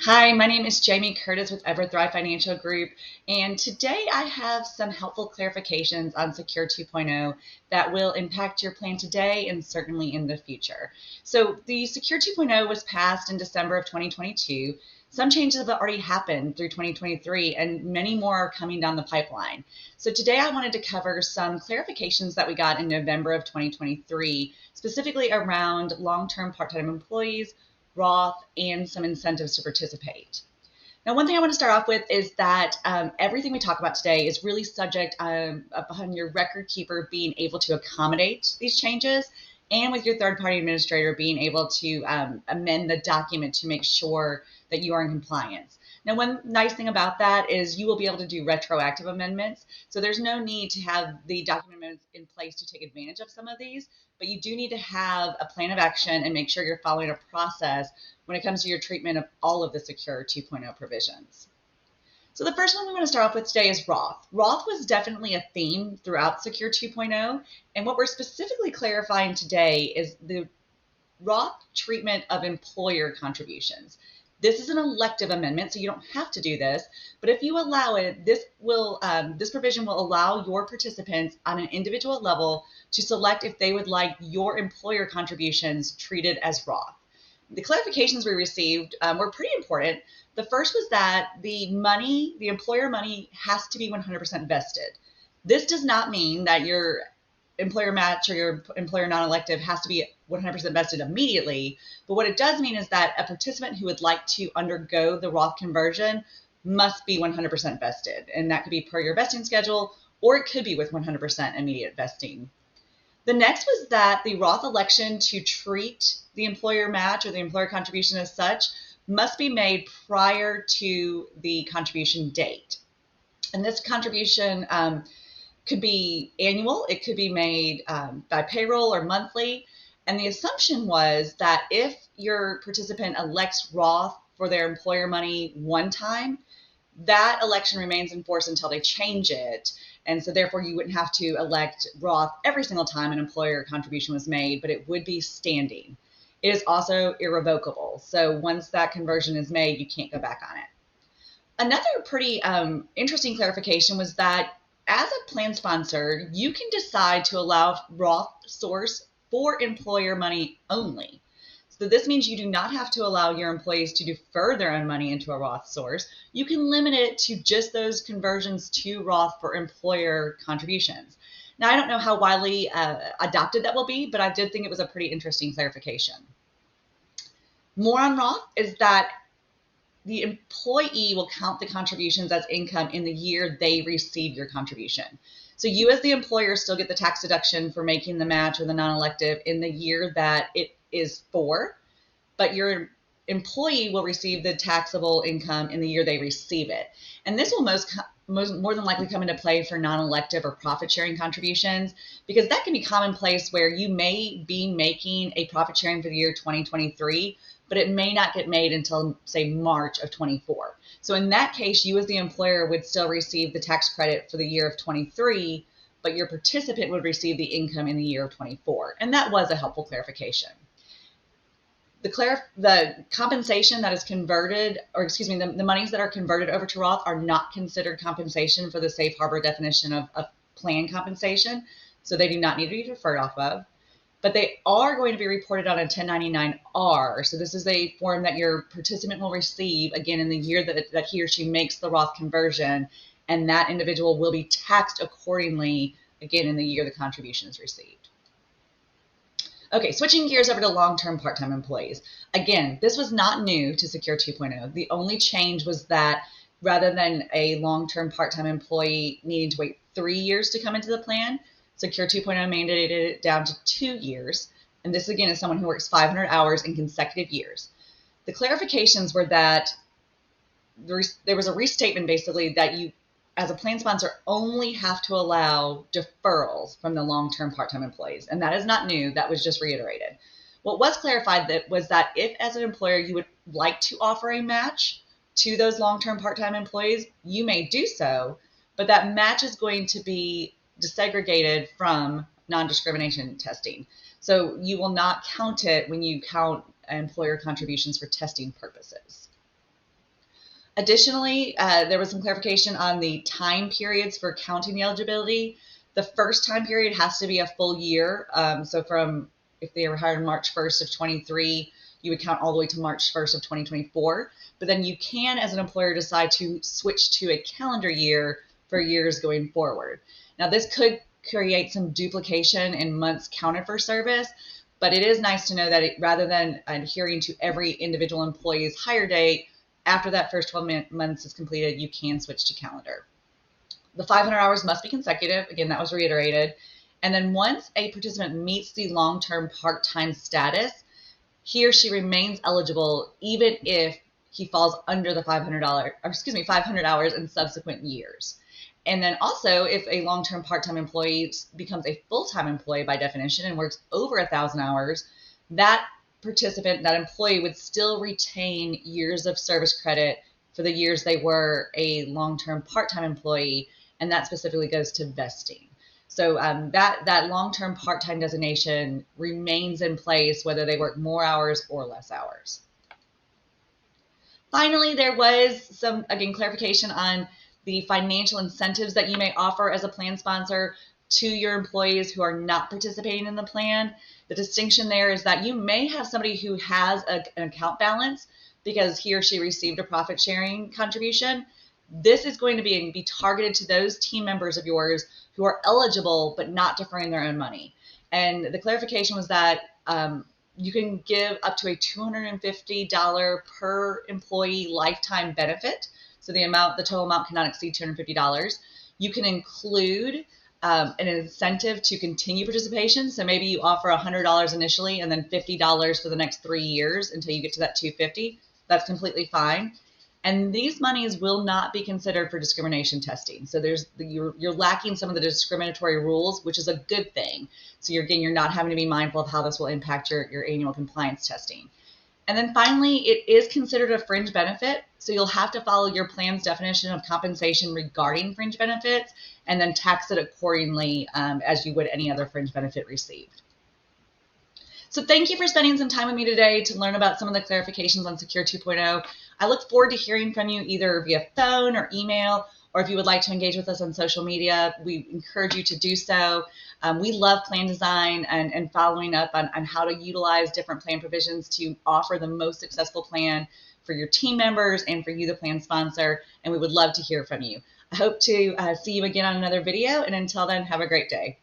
Hi, my name is Jamie Kertis with EverThrive Financial Group, and today I have some helpful clarifications on Secure 2.0 that will impact your plan today and certainly in the future. So, the Secure 2.0 was passed in December of 2022. Some changes have already happened through 2023, and many more are coming down the pipeline. So, today I wanted to cover some clarifications that we got in November of 2023, specifically around long term part time employees, Roth, and some incentives to participate. Now, one thing I want to start off with is that everything we talk about today is really subject upon your record keeper being able to accommodate these changes and with your third party administrator being able to amend the document to make sure that you are in compliance. Now, one nice thing about that is you will be able to do retroactive amendments. So there's no need to have the document amendments in place to take advantage of some of these, but you do need to have a plan of action and make sure you're following a process when it comes to your treatment of all of the Secure 2.0 provisions. So the first one we want to start off with today is Roth. Roth was definitely a theme throughout Secure 2.0, and what we're specifically clarifying today is the Roth treatment of employer contributions. This is an elective amendment, so you don't have to do this. But if you allow it, this provision will allow your participants on an individual level to select if they would like your employer contributions treated as Roth. The clarifications we received were pretty important. The first was that the employer money, has to be 100% vested. This does not mean that your employer match or your employer non-elective has to be 100% vested immediately. But what it does mean is that a participant who would like to undergo the Roth conversion must be 100% vested. And that could be per your vesting schedule, or it could be with 100% immediate vesting. The next was that the Roth election to treat the employer match or the employer contribution as such must be made prior to the contribution date. And this contribution could be annual, it could be made by payroll or monthly. And the assumption was that if your participant elects Roth for their employer money one time, that election remains in force until they change it. And so therefore you wouldn't have to elect Roth every single time an employer contribution was made, but it would be standing. It is also irrevocable. So once that conversion is made, you can't go back on it. Another pretty interesting clarification was that as a plan sponsor, you can decide to allow Roth source for employer money only. So this means you do not have to allow your employees to defer their own money into a Roth source. You can limit it to just those conversions to Roth for employer contributions. Now, I don't know how widely adopted that will be, but I did think it was a pretty interesting clarification. More on Roth is that the employee will count the contributions as income in the year they receive your contribution. So you as the employer still get the tax deduction for making the match or the non-elective in the year that it is for, but your employee will receive the taxable income in the year they receive it. And this will more than likely come into play for non-elective or profit sharing contributions, because that can be commonplace where you may be making a profit sharing for the year 2023, but it may not get made until, say, March of 24. So in that case, you as the employer would still receive the tax credit for the year of 23, but your participant would receive the income in the year of 24. And that was a helpful clarification. The compensation that is converted, or excuse me, the monies that are converted over to Roth are not considered compensation for the safe harbor definition of plan compensation. So they do not need to be deferred off of. But they are going to be reported on a 1099-R. So this is a form that your participant will receive, again, in the year that he or she makes the Roth conversion, and that individual will be taxed accordingly, again, in the year the contribution is received. Okay, switching gears over to long-term part-time employees. Again, this was not new to Secure 2.0. The only change was that rather than a long-term part-time employee needing to wait 3 years to come into the plan, Secure 2.0 mandated it down to 2 years. And this, again, is someone who works 500 hours in consecutive years. The clarifications were that there was a restatement, basically, that you, as a plan sponsor, only have to allow deferrals from the long-term part-time employees. And that is not new. That was just reiterated. What was clarified was that if, as an employer, you would like to offer a match to those long-term part-time employees, you may do so, but that match is going to be desegregated from non-discrimination testing. So you will not count it when you count employer contributions for testing purposes. Additionally, there was some clarification on the time periods for counting the eligibility. The first time period has to be a full year. So from if they were hired March 1st of 23, you would count all the way to March 1st of 2024. But then you can, as an employer, decide to switch to a calendar year for years going forward. Now, this could create some duplication in months counted for service, but it is nice to know that rather than adhering to every individual employee's hire date, after that first 12 months is completed, you can switch to calendar. The 500 hours must be consecutive. Again, that was reiterated. And then once a participant meets the long-term part-time status, he or she remains eligible even if he falls under the $500 hours in subsequent years. And then also, if a long-term part-time employee becomes a full-time employee by definition and works over 1,000 hours, that participant, that employee would still retain years of service credit for the years they were a long-term part-time employee, and that specifically goes to vesting. So that long-term part-time designation remains in place whether they work more hours or less hours. Finally, there was some, again, clarification on the financial incentives that you may offer as a plan sponsor to your employees who are not participating in the plan. The distinction there is that you may have somebody who has an account balance because he or she received a profit sharing contribution. This is going to be targeted to those team members of yours who are eligible but not deferring their own money. And the clarification was that you can give up to a $250 per employee lifetime benefit. So the total amount cannot exceed $250. You can include an incentive to continue participation. So maybe you offer $100 initially and then $50 for the next 3 years until you get to that $250. That's completely fine. And these monies will not be considered for discrimination testing. So you're lacking some of the discriminatory rules, which is a good thing. So you're not having to be mindful of how this will impact your annual compliance testing. And then finally, it is considered a fringe benefit. So you'll have to follow your plan's definition of compensation regarding fringe benefits and then tax it accordingly as you would any other fringe benefit received. So thank you for spending some time with me today to learn about some of the clarifications on Secure 2.0. I look forward to hearing from you either via phone or email, or if you would like to engage with us on social media, we encourage you to do so. We love plan design and following up on how to utilize different plan provisions to offer the most successful plan for your team members and for you, the plan sponsor, and we would love to hear from you. I hope to see you again on another video, and until then, have a great day.